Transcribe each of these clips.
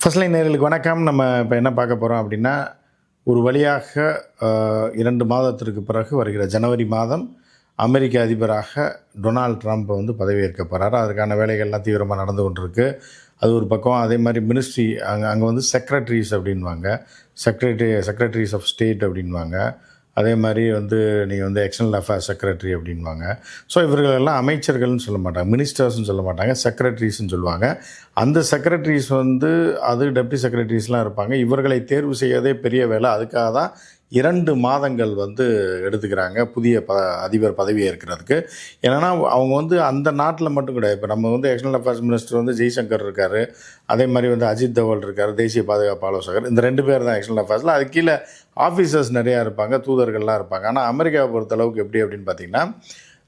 First line நேயர்களுக்கு வணக்கம். நம்ம இப்போ என்ன பார்க்க போகிறோம் அப்படின்னா, ஒரு வழியாக 2 மாதத்திற்கு பிறகு வருகிற ஜனவரி மாதம் அமெரிக்க அதிபராக டொனால்ட் ட்ரம்ப் வந்து பதவியேற்க போகிறாரு. அதுக்கான வேலைகள்லாம் தீவிரமாக நடந்து கொண்டிருக்கு. அது ஒரு பக்கம். அதே மாதிரி மினிஸ்ட்ரி அங்கே வந்து செக்ரட்டரிஸ் அப்படின்வாங்க, செக்ரட்டரிஸ் ஆஃப் ஸ்டேட் அப்படின்வாங்க. அதே மாதிரி வந்து நீங்கள் வந்து எக்ஸ்டர்னல் அஃபேர்ஸ் செக்ரட்டரி அப்படின்வாங்க. ஸோ இவர்களெல்லாம் அமைச்சர்கள்னு சொல்ல மாட்டாங்க, மினிஸ்டர்ஸ்னு சொல்ல மாட்டாங்க, செக்ரட்டரிஸ்ன்னு சொல்லுவாங்க. அந்த செக்ரட்டரிஸ் வந்து டெப்டி செக்ரட்டரிஸ்லாம் இருப்பாங்க. இவர்களை தேர்வு செய்யறதே பெரிய வேலை. அதுக்காக தான் 2 மாதங்கள் வந்து எடுத்துக்கிறாங்க புதிய அதிபர் பதவி ஏற்கிறதுக்கு. ஏன்னா அவங்க வந்து அந்த நாட்டில் மட்டும் கிடையாது. இப்போ நம்ம வந்து எக்ஸ்டர்னல் அஃபேர்ஸ் மினிஸ்டர் வந்து ஜெய்சங்கர் இருக்கார். அதே மாதிரி வந்து அஜித் தவல் இருக்கார், தேசிய பாதுகாப்பு ஆலோசகர். இந்த 2 பேர் தான் எக்ஸ்டர்னல் அஃபேர்ஸில். அது கீழே ஆஃபீஸர்ஸ் நிறையா இருப்பாங்க, தூதர்கள்லாம் இருப்பாங்க. ஆனால் அமெரிக்காவை பொறுத்தளவுக்கு எப்படி அப்படின்னு பார்த்தீங்கன்னா,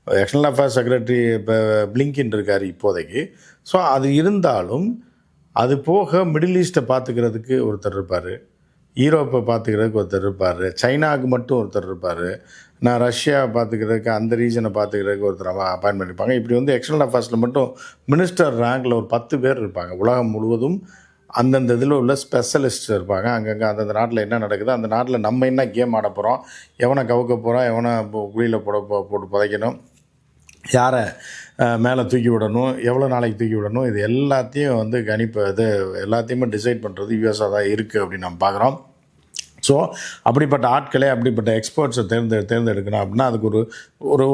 எக்ஸ்டர்னல் அஃபேர்ஸ் செக்ரட்டரி இப்போ பிளிங்கின் இருக்கார் இப்போதைக்கு. ஸோ அது இருந்தாலும் அது போக மிடில் ஈஸ்ட்டை பார்த்துக்கிறதுக்கு ஒருத்தர் இருப்பார், யூரோப்பை பார்த்துக்கிறதுக்கு ஒருத்தர் இருப்பார், சைனாவுக்கு மட்டும் ஒருத்தர் இருப்பார், நான் ரஷ்யாவை பார்த்துக்கிறதுக்கு அந்த ரீஜனை பார்த்துக்கிறதுக்கு ஒருத்தர் அப்பாயின்ட் பண்ணியிருப்பாங்க. இப்படி வந்து எக்ஸ்டர்னல் அஃபேர்ஸில் மட்டும் மினிஸ்டர் ரேங்கில் ஒரு 10 பேர் இருப்பாங்க. உலகம் முழுவதும் அந்தந்த இதில் உள்ள ஸ்பெஷலிஸ்ட் இருப்பாங்க. அங்கங்கே அந்தந்த நாட்டில் என்ன நடக்குது, அந்த நாட்டில் நம்ம என்ன கேம் ஆட போகிறோம், எவனை கவுக்க போகிறோம், எவனை குழியில் போட்டு புதைக்கணும், யாரை மேலே தூக்கி விடணும், எவ்வளோ நாளைக்கு தூக்கி விடணும், இது எல்லாத்தையும் வந்து இது எல்லாத்தையுமே டிசைட் பண்ணுறது யூஎஸ்ஆ தான் இருக்குது அப்படின்னு நம்ம பார்க்குறோம். ஸோ அப்படிப்பட்ட ஆட்களே, அப்படிப்பட்ட எக்ஸ்பர்ட்ஸை தேர்ந்தெடுக்கணும் அப்படின்னா அதுக்கு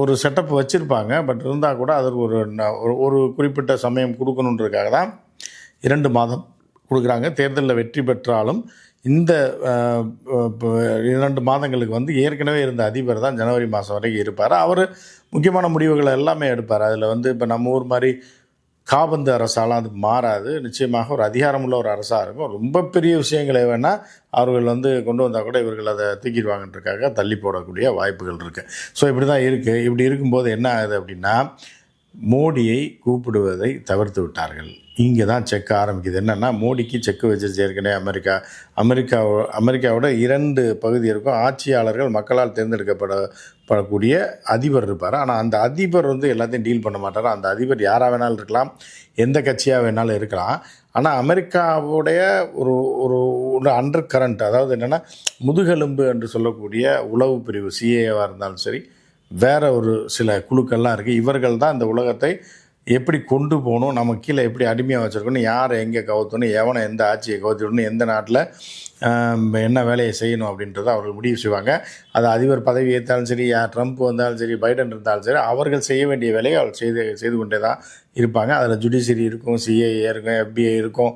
ஒரு செட்டப் வச்சுருப்பாங்க. பட் இருந்தால் கூட அதற்கு ஒரு குறிப்பிட்ட சமயம் கொடுக்கணுன்றதுக்காக தான் 2 மாதம் கொடுக்குறாங்க. தேர்தலில் வெற்றி பெற்றாலும் இந்த 2 மாதங்களுக்கு வந்து ஏற்கனவே இருந்த அதிபர் தான் ஜனவரி மாதம் வரைக்கும் இருப்பார். அவர் முக்கியமான முடிவுகளை எல்லாமே எடுப்பார். அதில் வந்து இப்போ நம்ம ஊர் மாதிரி காபந்து அரசாலாம் அது மாறாது. நிச்சயமாக ஒரு அதிகாரமுள்ள ஒரு அரசாக இருக்கும். ரொம்ப பெரிய விஷயங்களை வேணால் அவர்கள் வந்து கொண்டு வந்தால் கூட இவர்கள் அதை தூக்கிடுவாங்கன்றதுக்காக தள்ளி போடக்கூடிய வாய்ப்புகள் இருக்குது. ஸோ இப்படி தான் இருக்குது. இப்படி இருக்கும்போது என்ன ஆகுது அப்படின்னா, மோடியை கூப்பிடுவதை தவிர்த்து விட்டார்கள். இங்கே தான் செக் ஆரம்பிக்குது. என்னென்னா, மோடிக்கு செக்கு வச்சிருச்சு ஏற்கனவே அமெரிக்காவோட 2 பகுதி இருக்கும். ஆட்சியாளர்கள் மக்களால் தேர்ந்தெடுக்கப்படக்கூடிய அதிபர் இருப்பார். ஆனால் அந்த அதிபர் வந்து எல்லாத்தையும் டீல் பண்ண மாட்டார். அந்த அதிபர் யாராக வேணாலும் இருக்கலாம், எந்த கட்சியாக வேணாலும் இருக்கலாம். ஆனால் அமெரிக்காவுடைய ஒரு அண்டர் கரண்ட், அதாவது என்னென்னா முதுகெலும்பு என்று சொல்லக்கூடிய உளவு பிரிவு, சிஏவாக இருந்தாலும் சரி, வேறு ஒரு சில குழுக்கள்லாம் இருக்குது. இவர்கள் தான் இந்த உலகத்தை எப்படி கொண்டு போகணும், நம்ம கீழே எப்படி அடிமையாக வச்சுருக்கணும், யாரை எங்கே கவுத்தணும், எவனை எந்த ஆட்சியை கவுத்திடணும், எந்த நாட்டில் என்ன வேலையை செய்யணும் அப்படின்றத அவர்கள் முடிவு செய்வாங்க. அது அதிபர் பதவி ஏற்றாலும் சரி, ட்ரம்ப் வந்தாலும் சரி, பைடன் இருந்தாலும் சரி, அவர்கள் செய்ய வேண்டிய வேலையை அவர் செய்து கொண்டே தான் இருப்பாங்க. அதில் ஜுடிஷியரி இருக்கும், சிஐஏ இருக்கும், FBI இருக்கும்,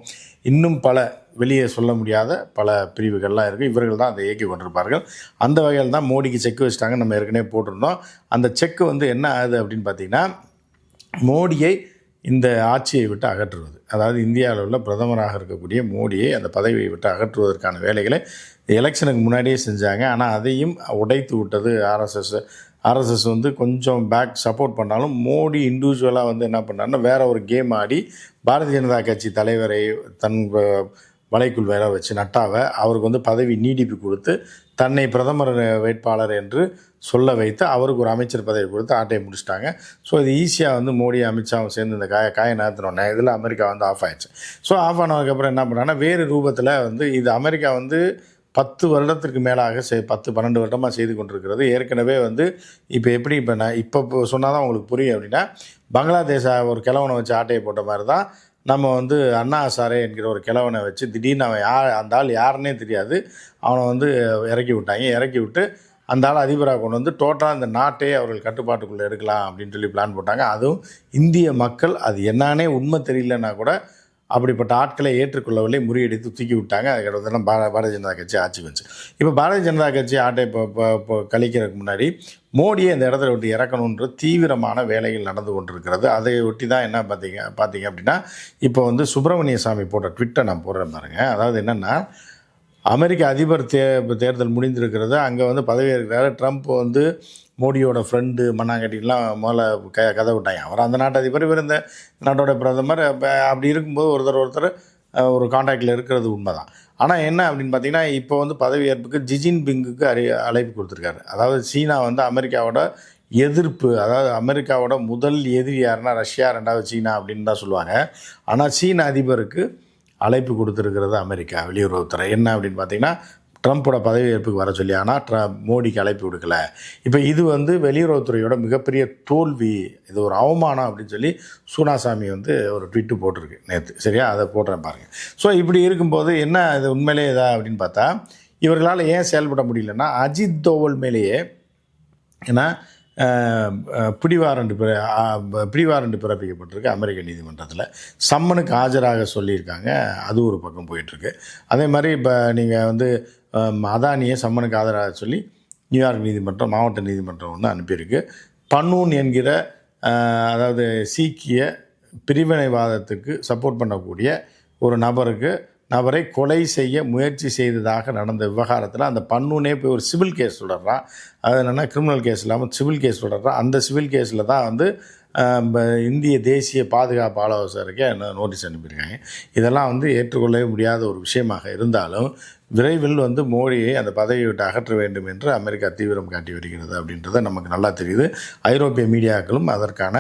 இன்னும் பல வெளியே சொல்ல முடியாத பல பிரிவுகள்லாம் இருக்குது. இவர்கள் தான் அதை இயக்கி கொண்டிருப்பார்கள். அந்த வகையில் தான் மோடிக்கு செக் வச்சுட்டாங்க. நம்ம ஏற்கனவே போட்டிருந்தோம். அந்த செக்கு வந்து என்ன ஆகுது அப்படின்னு பார்த்திங்கன்னா, மோடியை இந்த ஆட்சியை விட்டு அகற்றுவது, அதாவது இந்தியாவில் உள்ள பிரதமராக இருக்கக்கூடிய மோடியை அந்த பதவியை விட்டு அகற்றுவதற்கான வேலைகளை எலெக்ஷனுக்கு முன்னாடியே செஞ்சாங்க. ஆனால் அதையும் உடைத்து விட்டது ஆர்எஸ்எஸ் வந்து கொஞ்சம் பேக் சப்போர்ட் பண்ணாலும் மோடி இண்டிவிஜுவலாக வந்து என்ன பண்ணாருன்னா, வேற ஒரு கேம் ஆடி பாரதிய ஜனதா கட்சி தலைவரை தன் வலைக்குள் வேற வச்சு நட்டாவை அவருக்கு வந்து பதவி நீடிப்பு கொடுத்து தன்னை பிரதமர் வேட்பாளர் என்று சொல்ல வைத்து அவருக்கு ஒரு அமைச்சர் பதவி கொடுத்து ஆட்டையை முடிச்சிட்டாங்க. ஸோ இது ஈஸியாக வந்து மோடி அமித்ஷாவும் சேர்ந்து இந்த காயை நகர்த்தினோன்னே இதில் அமெரிக்கா வந்து ஆஃப் ஆயிடுச்சு. ஸோ ஆஃப் ஆனதுக்கப்புறம் என்ன பண்ணாங்கன்னா, வேறு ரூபத்தில் வந்து இது அமெரிக்கா வந்து 10 வருடத்திற்கு மேலாக 10-12 வருடமாக செய்து கொண்டிருக்கிறது. ஏற்கனவே வந்து இப்போ எப்படி இப்போ சொன்னால் தான் உங்களுக்கு புரியும் அப்படின்னா, பங்களாதேஷை ஒரு கிழவனை வச்சு ஆட்டையை போட்ட மாதிரி தான் நம்ம வந்து அண்ணா ஹசாரே என்கிற ஒரு கிழவனை வச்சு திடீர்னு அவன் அந்த ஆள் யாருன்னே தெரியாது, அவனை வந்து இறக்கி விட்டு அந்த ஆள் அதிபராக கொண்டு வந்து டோட்டலாக இந்த நாட்டையே அவர்கள் கட்டுப்பாட்டுக்குள்ளே எடுக்கலாம் அப்படின்னு சொல்லி பிளான் போட்டாங்க. அதுவும் இந்திய மக்கள் அது என்னானே உண்மை தெரியலன்னா கூட அப்படிப்பட்ட ஆட்களை ஏற்றுக்கொள்ளவில்லை, முறியடித்து தூக்கி விட்டாங்க. அதுக்கடுத்து பாரதிய ஜனதா கட்சி ஆட்சி வந்துச்சு. இப்போ பாரதிய ஜனதா கட்சி ஆட்டை இப்போ கழிக்கிறதுக்கு முன்னாடி மோடியை இந்த இடத்துல விட்டு இறக்கணுன்ற தீவிரமான வேலைகள் நடந்து கொண்டிருக்கிறது. அதை ஒட்டி தான் என்ன பார்த்தீங்க அப்படின்னா, இப்போ வந்து சுப்பிரமணிய சாமி போட்ட ட்விட்டை நான் போடுறேன் பாருங்க. அதாவது என்னென்னா, அமெரிக்க அதிபர் தேர்தல் முடிந்திருக்கிறது. அங்கே வந்து பதவியேற்கிறாரு ட்ரம்ப். வந்து மோடியோட ஃப்ரெண்டு மண்ணாங்கட்டிலாம் முதல்ல கதை விட்டாங்க. அவர் அந்த நாட்டு அதிபர், இவர் இந்த நாட்டோட பிரதமர். அப்படி இருக்கும்போது ஒருத்தர் ஒரு கான்டாக்டில் இருக்கிறது உண்மை தான். ஆனால் என்ன அப்படின்னு பார்த்தீங்கன்னா, இப்போ வந்து பதவியேற்புக்கு ஜின்பிங்குக்கு அழைப்பு கொடுத்துருக்காரு. அதாவது சீனா வந்து அமெரிக்காவோட எதிர்ப்பு, அதாவது அமெரிக்காவோட முதல் எதிரி யாருன்னா ரஷ்யா, 2வது சீனா அப்படின்னு தான் சொல்லுவாங்க. ஆனால் சீன அதிபருக்கு அழைப்பு கொடுத்துருக்கிறது அமெரிக்கா வெளியுறவுத்துறை. என்ன அப்படின்னு பார்த்தீங்கன்னா, ட்ரம்ப்போட பதவியேற்புக்கு வர சொல்லி, ஆனால் மோடிக்கு அழைப்பு கொடுக்கல. இப்போ இது வந்து வெளியுறவுத்துறையோட மிகப்பெரிய தோல்வி, இது ஒரு அவமானம் அப்படின்னு சொல்லி சூனாசாமி வந்து ஒரு ட்விட்டு போட்டிருக்கு நேற்று. சரியா, அதை போடுறேன் பாருங்கள். ஸோ இப்படி இருக்கும்போது என்ன இது உண்மையிலே இதா அப்படின்னு பார்த்தா, இவர்களால் ஏன் செயல்பட முடியலன்னா, அஜித் தோவல் மேலேயே ஏன்னா பிடிவாரண்டு பிறப்பிக்கப்பட்டிருக்கு அமெரிக்க நீதிமன்றத்தில். சம்மனுக்கு ஆஜராக சொல்லியிருக்காங்க. அது ஒரு பக்கம் போயிட்டுருக்கு. அதே மாதிரி இப்போ நீங்கள் வந்து அதானியை சம்மனுக்கு ஆஜராக சொல்லி நியூயார்க் நீதிமன்றம், மாவட்ட நீதிமன்றம் ஒன்று அனுப்பியிருக்கு. பன்னூன் என்கிற அதாவது சீக்கிய பிரிவினைவாதத்துக்கு சப்போர்ட் பண்ணக்கூடிய ஒரு நபரை கொலை செய்ய முயற்சி செய்ததாக நடந்த விவகாரத்தில் அந்த பன்னூனே போய் ஒரு சிவில் கேஸ் தொடர்றான். அது என்னென்னா கிரிமினல் கேஸ் இல்லாமல் சிவில் கேஸ் தொடர்றான். அந்த சிவில் கேஸில் தான் வந்து இந்திய தேசிய பாதுகாப்பு ஆலோசகருக்கு நோட்டீஸ் அனுப்பியிருக்காங்க. இதெல்லாம் வந்து ஏற்றுக்கொள்ளவே முடியாத ஒரு விஷயமாக இருந்தாலும் விரைவில் வந்து மோடியை அந்த பதவியை விட்டு அகற்ற வேண்டும் என்று அமெரிக்கா தீவிரம் காட்டி வருகிறது அப்படின்றது நமக்கு நல்லா தெரியுது. ஐரோப்பிய மீடியாக்களும் அதற்கான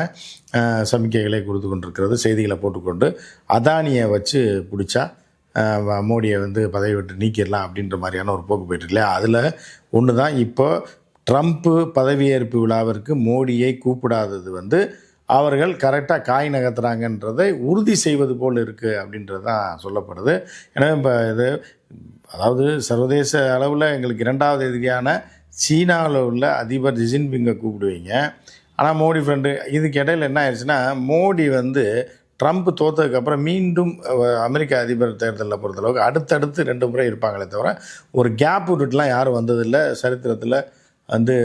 சமிக்கைகளை கொடுத்து கொண்டிருக்கிறது, செய்திகளை போட்டுக்கொண்டு அதானியை வச்சு பிடிச்சா மோடியை வந்து பதவி விட்டு நீக்கிடலாம் அப்படின்ற மாதிரியான ஒரு போக்கு போயிட்டு இல்லையா. அதில் ஒன்று தான் இப்போ ட்ரம்ப்பு பதவியேற்பு விழாவிற்கு மோடியை கூப்பிடாதது வந்து அவர்கள் கரெக்டாக காய் நகர்த்துறாங்கன்றதை உறுதி செய்வது போல் இருக்குது அப்படின்றது தான் சொல்லப்படுது. எனவே இப்போ இது அதாவது சர்வதேச அளவில் எங்களுக்கு 2வது எதிரியான சீனாவில் உள்ள அதிபர் ஜி ஜின்பிங்கை கூப்பிடுவீங்க, ஆனால் மோடி ஃப்ரெண்டு. இதுக்கு இடையில் என்ன ஆயிடுச்சுன்னா, மோடி வந்து ட்ரம்ப் தோற்றதுக்கப்புறம் மீண்டும் அமெரிக்க அதிபர் தேர்தலில் பொறுத்தளவுக்கு அடுத்தடுத்து 2 முறை இருப்பாங்களே தவிர ஒரு கேப் விட்டுட்டுலாம் யாரும் வந்ததில்லை. சரித்திரத்தில் வந்து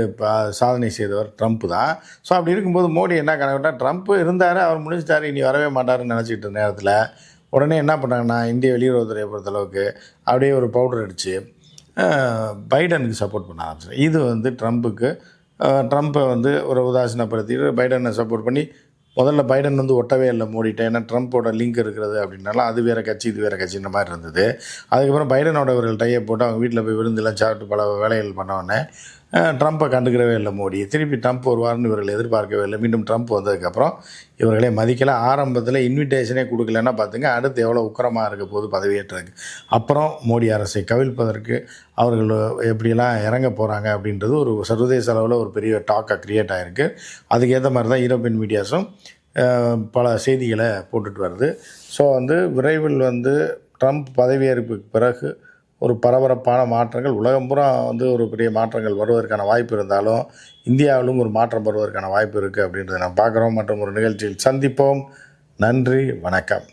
சாதனை செய்தவர் ட்ரம்ப் தான். ஸோ அப்படி இருக்கும்போது மோடி என்ன கணக்கிட்டால், ட்ரம்ப் இருந்தார், அவர் முடிஞ்சிட்டார், இனி வரவே மாட்டாருன்னு நினச்சிக்கிட்ட நேரத்தில் உடனே என்ன பண்ணாங்கன்னா, இந்திய வெளியுறவுத்துறையை பொறுத்தளவுக்கு அப்படியே ஒரு பவுடர் அடித்து பைடனுக்கு சப்போர்ட் பண்ண ஆரம்பிச்சு. இது வந்து ட்ரம்ப்பை வந்து ஒரு உதாசீனப்படுத்திட்டு பைடனை சப்போர்ட் பண்ணி, முதல்ல பைடன் வந்து ஒட்டவே இல்லை மோடிட்ட. ஏன்னா ட்ரம்ப்போட லிங்க் இருக்கிறது அப்படின்னாலும் அது வேறு கட்சி இது வேறு கட்சின்ற மாதிரி இருந்தது. அதுக்கப்புறம் பைடனோட இவர்கள் டையை போட்டு அவங்க வீட்டில் போய் விருந்தெல்லாம் சாப்பிட்டு பல வேலைகள் பண்ணவுடனே ட்ரம்ப்பை கண்டுக்கிறவே இல்லை மோடி. திருப்பி ட்ரம்ப் வருவார்னு இவர்கள் எதிர்பார்க்கவே இல்லை. மீண்டும் ட்ரம்ப் வந்ததுக்கப்புறம் இவர்களே மதிக்கலை. ஆரம்பத்தில் இன்விடேஷனே கொடுக்கலன்னா பார்த்துங்க அடுத்து எவ்வளோ உக்கிரமாக இருக்க போது பதவியேற்றதுக்கு. அப்புறம் மோடி அரசை கவிழ்ப்பதற்கு அவர்கள் எப்படியெல்லாம் இறங்க போகிறாங்க அப்படின்றது ஒரு சர்வதேச அளவில் ஒரு பெரிய டாக்காக க்ரியேட் ஆகிருக்கு. அதுக்கேற்ற மாதிரி தான் யூரோப்பியன் மீடியாஸும் பல செய்திகளை போட்டுட்டு வருது. ஸோ வந்து விரைவில் வந்து ட்ரம்ப் பதவியேற்புக்கு பிறகு ஒரு பரபரப்பான மாற்றங்கள் உலகம் பூரா வந்து ஒரு பெரிய மாற்றங்கள் வருவதற்கான வாய்ப்பு இருந்தாலும் இந்தியாவிலும் ஒரு மாற்றம் வருவதற்கான வாய்ப்பு இருக்குது அப்படின்றத நம்ம பார்க்குறோம். மற்றும் ஒரு நிகழ்ச்சியில் சந்திப்போம். நன்றி, வணக்கம்.